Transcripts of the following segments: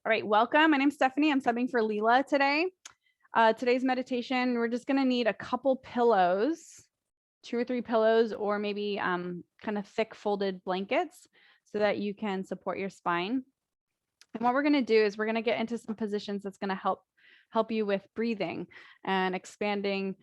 All right, welcome. My name's Stephanie. I'm subbing for Leela today. Today's meditation, we're just gonna need a couple pillows, 2 or 3 pillows, or maybe kind of thick folded blankets so that you can support your spine. And what we're gonna do is we're gonna get into some positions that's gonna help you with breathing and expanding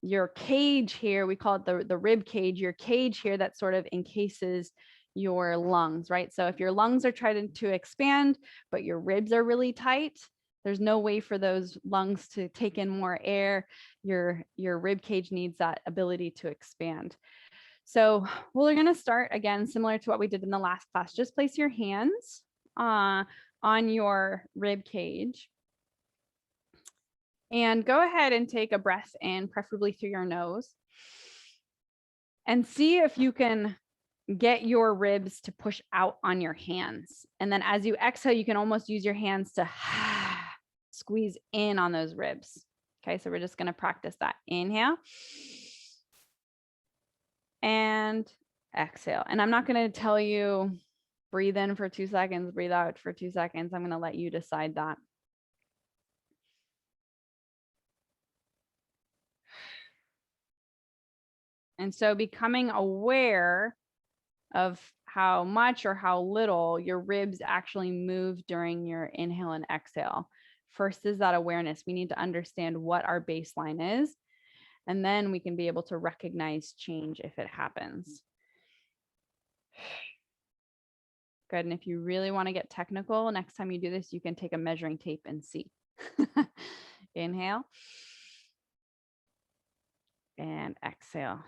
your cage here. We call it the rib cage, your cage here that sort of encases your lungs, right? So if your lungs are trying to expand, but your ribs are really tight, there's no way for those lungs to take in more air. Your rib cage needs that ability to expand. So we're going to start again, similar to what we did in the last class. Just place your hands on your rib cage. And go ahead and take a breath in, preferably through your nose. And see if you can get your ribs to push out on your hands. And then as you exhale, you can almost use your hands to squeeze in on those ribs. Okay, so we're just going to practice that. Inhale. And exhale. And I'm not going to tell you breathe in for 2 seconds, breathe out for 2 seconds. I'm going to let you decide that. And so becoming aware of how much or how little your ribs actually move during your inhale and exhale. First is that awareness. We need to understand what our baseline is, and then we can be able to recognize change if it happens. Good. And if you really want to get technical, next time you do this, you can take a measuring tape and see. Inhale. And exhale.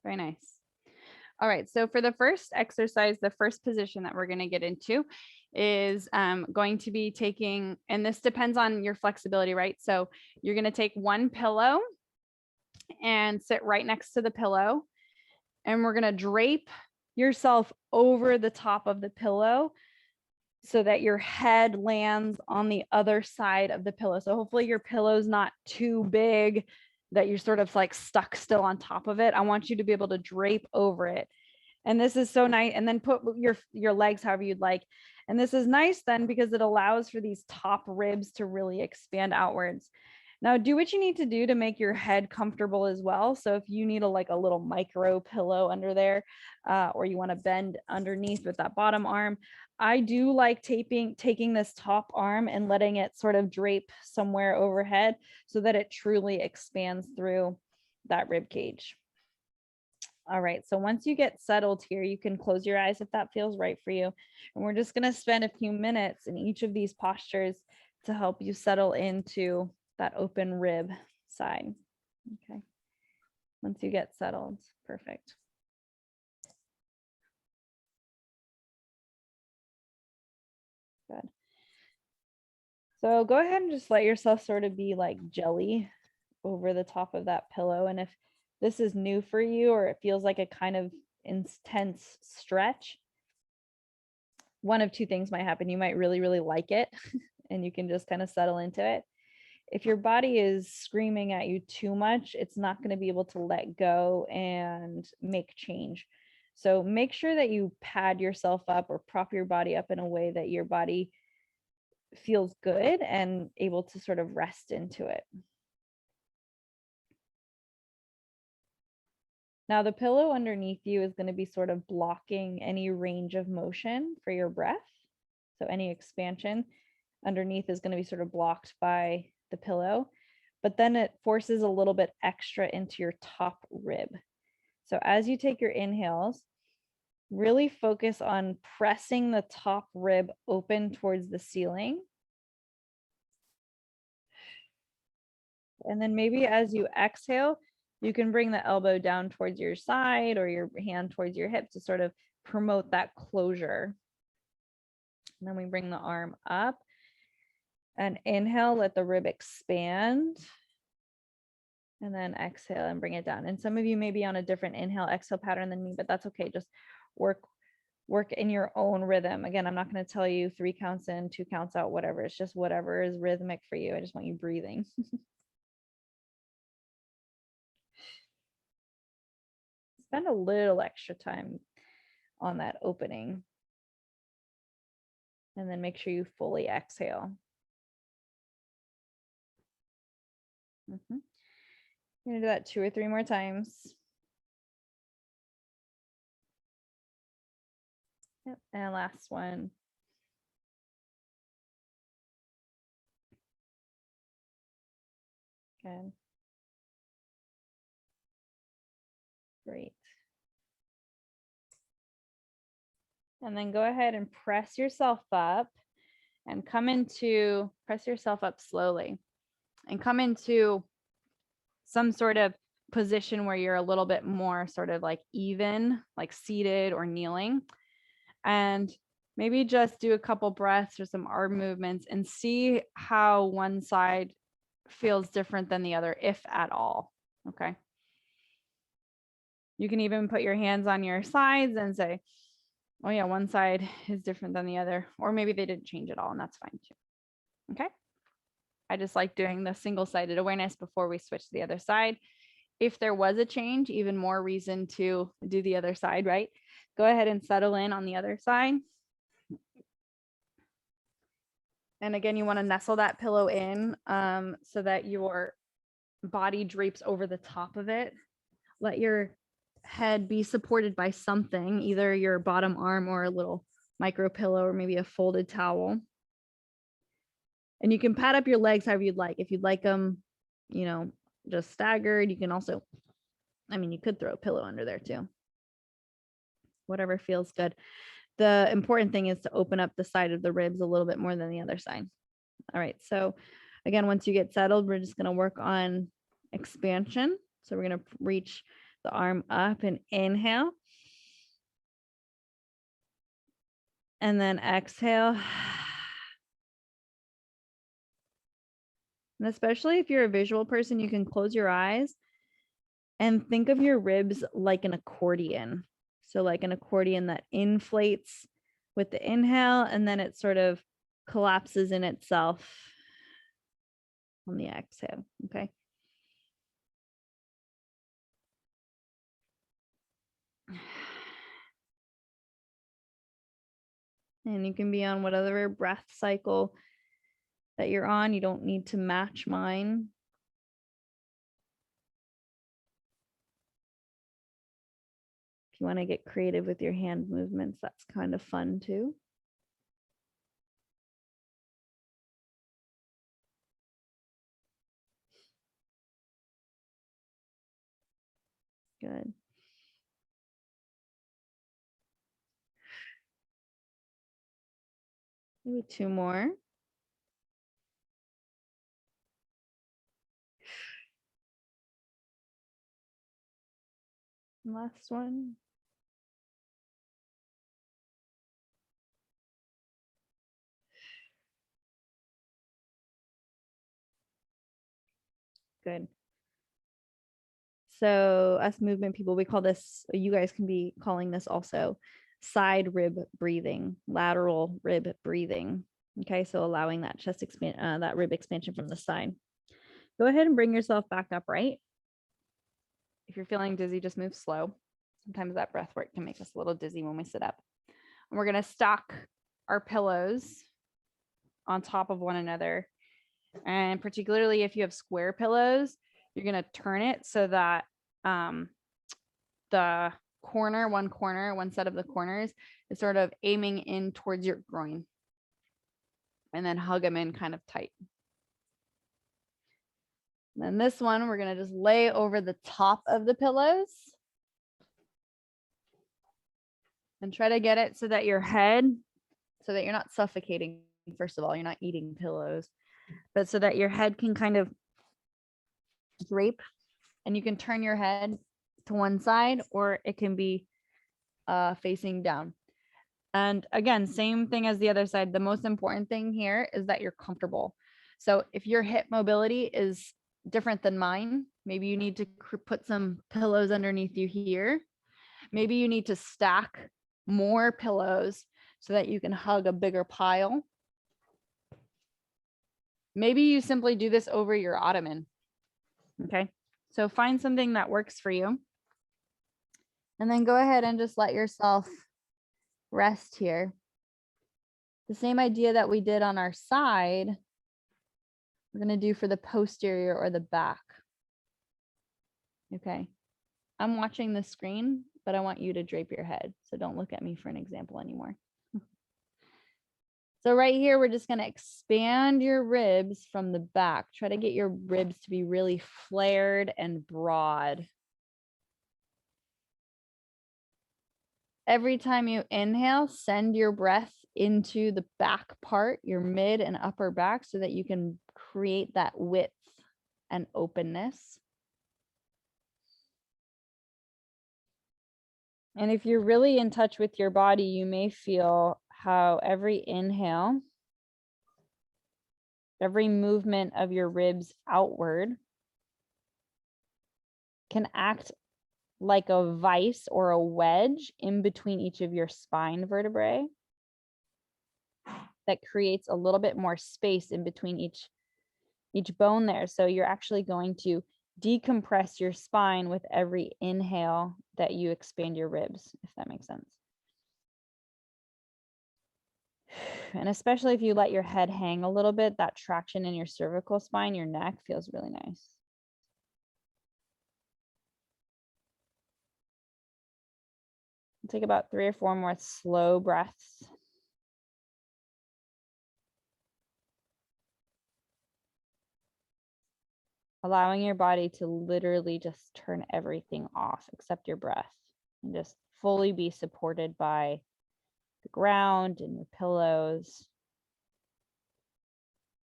Very nice. All right, so for the first exercise, the first position that we're going to get into is going to be taking, and this depends on your flexibility, right? So you're going to take one pillow and sit right next to the pillow, and we're going to drape yourself over the top of the pillow so that your head lands on the other side of the pillow. So hopefully your pillow's not too big that you're sort of like stuck still on top of it. I want you to be able to drape over it. And this is so nice. And then put your legs however you'd like. And this is nice then because it allows for these top ribs to really expand outwards. Now do what you need to do to make your head comfortable as well. So if you need a little micro pillow under there, or you want to bend underneath with that bottom arm, I do like taking this top arm and letting it sort of drape somewhere overhead so that it truly expands through that rib cage. All right, so once you get settled here, you can close your eyes if that feels right for you. And we're just going to spend a few minutes in each of these postures to help you settle into that open rib side. Okay, once you get settled, perfect. Good. So go ahead and just let yourself sort of be like jelly over the top of that pillow. And if this is new for you or it feels like a kind of intense stretch, one of two things might happen. You might really, really like it and you can just kind of settle into it. If your body is screaming at you too much, it's not going to be able to let go and make change. So make sure that you pad yourself up or prop your body up in a way that your body feels good and able to sort of rest into it. Now the pillow underneath you is going to be sort of blocking any range of motion for your breath. So any expansion underneath is going to be sort of blocked by the pillow, but then it forces a little bit extra into your top rib. So as you take your inhales, really focus on pressing the top rib open towards the ceiling. And then maybe as you exhale, you can bring the elbow down towards your side or your hand towards your hip to sort of promote that closure. And then we bring the arm up and inhale, let the rib expand. And then exhale and bring it down. And some of you may be on a different inhale, exhale pattern than me, but that's okay. Just work in your own rhythm. Again, I'm not going to tell you 3 counts in, 2 counts out, whatever. It's just whatever is rhythmic for you. I just want you breathing. Spend a little extra time on that opening. And then make sure you fully exhale. You're gonna do that 2 or 3 more times. Yep, and last one. Good. Great. And then go ahead and press yourself up and press yourself up slowly and come into some sort of position where you're a little bit more sort of like even, like seated or kneeling. And maybe just do a couple breaths or some arm movements and see how one side feels different than the other, if at all. Okay. You can even put your hands on your sides and say, oh yeah, one side is different than the other, or maybe they didn't change at all, and that's fine too. Okay. I just like doing the single-sided awareness before we switch to the other side. If there was a change, even more reason to do the other side, right? Go ahead and settle in on the other side. And again, you want to nestle that pillow in so that your body drapes over the top of it. Let your head be supported by something, either your bottom arm or a little micro pillow or maybe a folded towel. And you can pad up your legs however you'd like. If you'd like them, you know, just staggered, you can also, I mean, you could throw a pillow under there too. Whatever feels good. The important thing is to open up the side of the ribs a little bit more than the other side. All right. So again, once you get settled, we're just going to work on expansion. So we're going to reach the arm up and inhale. And then exhale. And especially if you're a visual person, you can close your eyes and think of your ribs like an accordion. So like an accordion that inflates with the inhale and then it sort of collapses in itself on the exhale. Okay. And you can be on whatever breath cycle that you're on. You don't need to match mine. If you want to get creative with your hand movements, that's kind of fun too. Good. Maybe 2 more. Last one. Good. So us movement people, we call this, you guys can be calling this also side rib breathing, lateral rib breathing. Okay, so allowing that chest expand, that rib expansion from the side. Go ahead and bring yourself back upright. If you're feeling dizzy, just move slow. Sometimes that breath work can make us a little dizzy when we sit up. And we're going to stack our pillows on top of one another. And particularly if you have square pillows, you're going to turn it so that the one set of the corners is sort of aiming in towards your groin. And then hug them in kind of tight. And then this one, we're going to just lay over the top of the pillows. And try to get it so that your head, so that you're not suffocating. First of all, you're not eating pillows, but so that your head can kind of drape and you can turn your head to one side or it can be facing down. And again, same thing as the other side. The most important thing here is that you're comfortable. So if your hip mobility is different than mine, maybe you need to put some pillows underneath you here. Maybe you need to stack more pillows so that you can hug a bigger pile. Maybe you simply do this over your ottoman. Okay, so find something that works for you. And then go ahead and just let yourself rest here. The same idea that we did on our side, we're going to do for the posterior or the back. Okay. I'm watching the screen, but I want you to drape your head. So don't look at me for an example anymore. So right here, we're just going to expand your ribs from the back. Try to get your ribs to be really flared and broad. Every time you inhale, send your breath into the back part, your mid and upper back, so that you can create that width and openness. And if you're really in touch with your body, you may feel how every inhale, every movement of your ribs outward can act like a vise or a wedge in between each of your spine vertebrae that creates a little bit more space in between each bone there. So you're actually going to decompress your spine with every inhale that you expand your ribs, if that makes sense. And especially if you let your head hang a little bit, that traction in your cervical spine, your neck feels really nice. Take about 3 or 4 more slow breaths. Allowing your body to literally just turn everything off except your breath and just fully be supported by the ground and your pillows.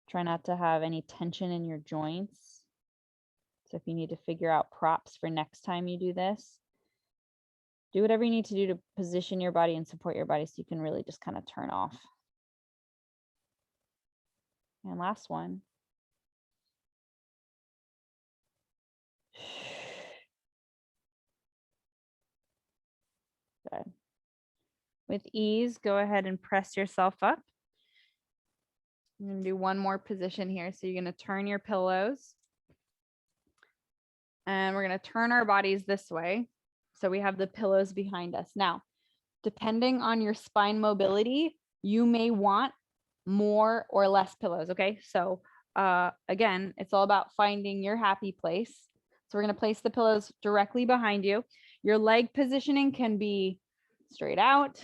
Try not to have any tension in your joints. So if you need to figure out props for next time you do this, do whatever you need to do to position your body and support your body so you can really just kind of turn off. And last one. Good. With ease, go ahead and press yourself up. I'm going to do one more position here. So you're going to turn your pillows. And we're going to turn our bodies this way. So we have the pillows behind us. Now, depending on your spine mobility, you may want more or less pillows. Okay. So again, it's all about finding your happy place. So we're going to place the pillows directly behind you. Your leg positioning can be straight out,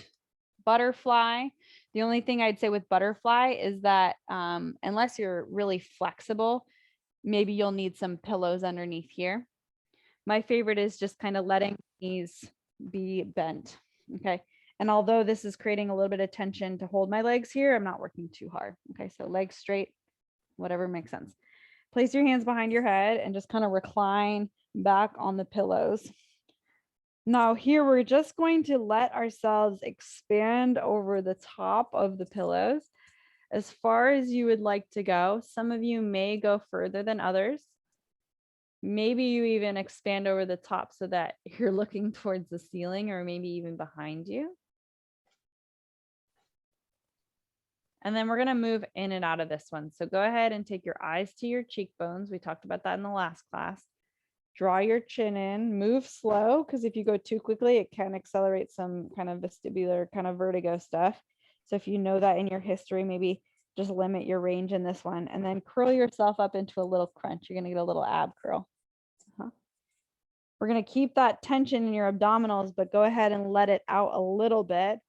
butterfly. The only thing I'd say with butterfly is that unless you're really flexible, maybe you'll need some pillows underneath here. My favorite is just kind of letting these be bent. Okay. And although this is creating a little bit of tension to hold my legs here, I'm not working too hard. Okay. So legs straight, whatever makes sense. Place your hands behind your head and just kind of recline back on the pillows. Now here, we're just going to let ourselves expand over the top of the pillows as far as you would like to go. Some of you may go further than others. Maybe you even expand over the top so that you're looking towards the ceiling or maybe even behind you. And then we're going to move in and out of this one. So go ahead and take your eyes to your cheekbones. We talked about that in the last class. Draw your chin in, move slow, because if you go too quickly, it can accelerate some kind of vestibular kind of vertigo stuff. So if you know that in your history, maybe just limit your range in this one, and then curl yourself up into a little crunch. You're going to get a little ab curl. We're going to keep that tension in your abdominals, but go ahead and let it out a little bit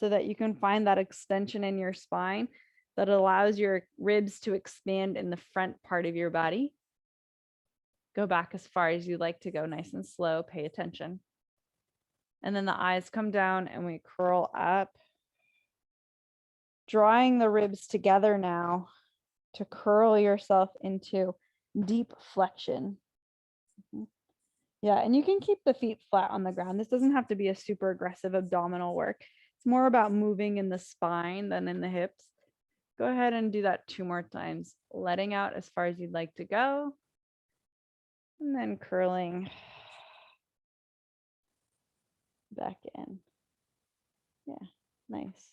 so that you can find that extension in your spine that allows your ribs to expand in the front part of your body. Go back as far as you like to go, nice and slow, pay attention. And then the eyes come down and we curl up, drawing the ribs together now to curl yourself into deep flexion. Yeah, and you can keep the feet flat on the ground. This doesn't have to be a super aggressive abdominal work. It's more about moving in the spine than in the hips. Go ahead and do that 2 more times, letting out as far as you'd like to go. And then curling back in. Yeah, nice.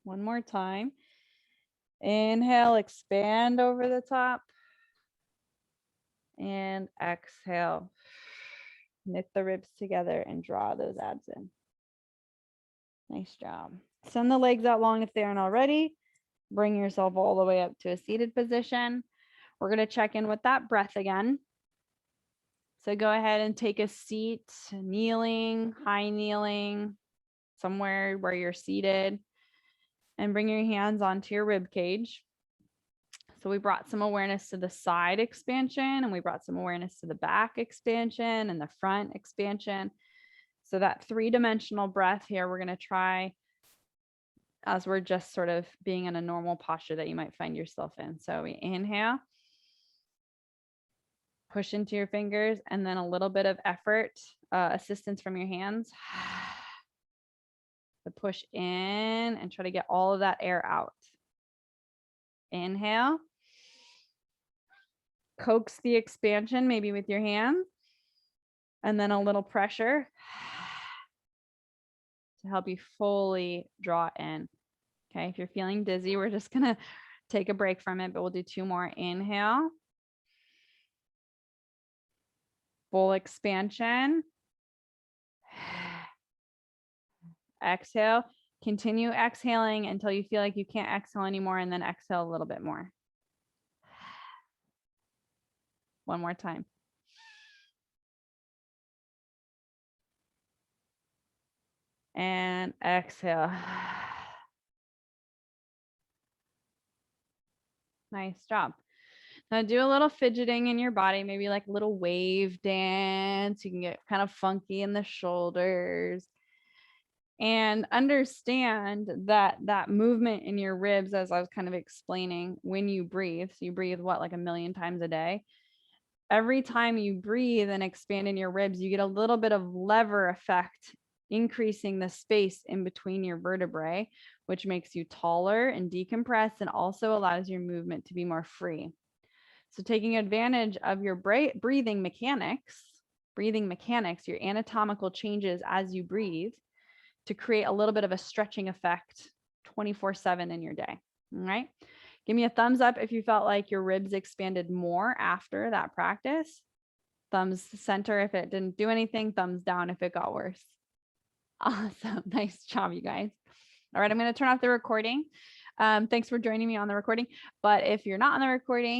One more time. Inhale, expand over the top. And exhale. Knit the ribs together and draw those abs in. Nice job. Send the legs out long if they aren't already. Bring yourself all the way up to a seated position. We're going to check in with that breath again. So go ahead and take a seat, kneeling, high kneeling, somewhere where you're seated, and bring your hands onto your rib cage. So we brought some awareness to the side expansion, and we brought some awareness to the back expansion and the front expansion. So that 3-dimensional breath here, we're going to try as we're just sort of being in a normal posture that you might find yourself in. So we inhale, push into your fingers, and then a little bit of effort, assistance from your hands to push in and try to get all of that air out. Inhale, coax the expansion, maybe with your hands, and then a little pressure to help you fully draw in. Okay, if you're feeling dizzy, we're just gonna take a break from it, but we'll do 2 more. Inhale, full expansion. Exhale, continue exhaling until you feel like you can't exhale anymore, and then exhale a little bit more. One more time. And exhale. Nice job. Now do a little fidgeting in your body, maybe like a little wave dance. You can get kind of funky in the shoulders. And understand that that movement in your ribs, as I was kind of explaining, when you breathe, so you breathe what, like 1,000,000 times a day. Every time you breathe and expand in your ribs, you get a little bit of lever effect, increasing the space in between your vertebrae, which makes you taller and decompress, and also allows your movement to be more free. So taking advantage of your breathing mechanics, your anatomical changes as you breathe, to create a little bit of a stretching effect 24/7 in your day. All right. Give me a thumbs up if you felt like your ribs expanded more after that practice. Thumbs center if it didn't do anything. Thumbs down if it got worse. Awesome. Nice job, you guys. All right. I'm going to turn off the recording. Thanks for joining me on the recording. But if you're not on the recording,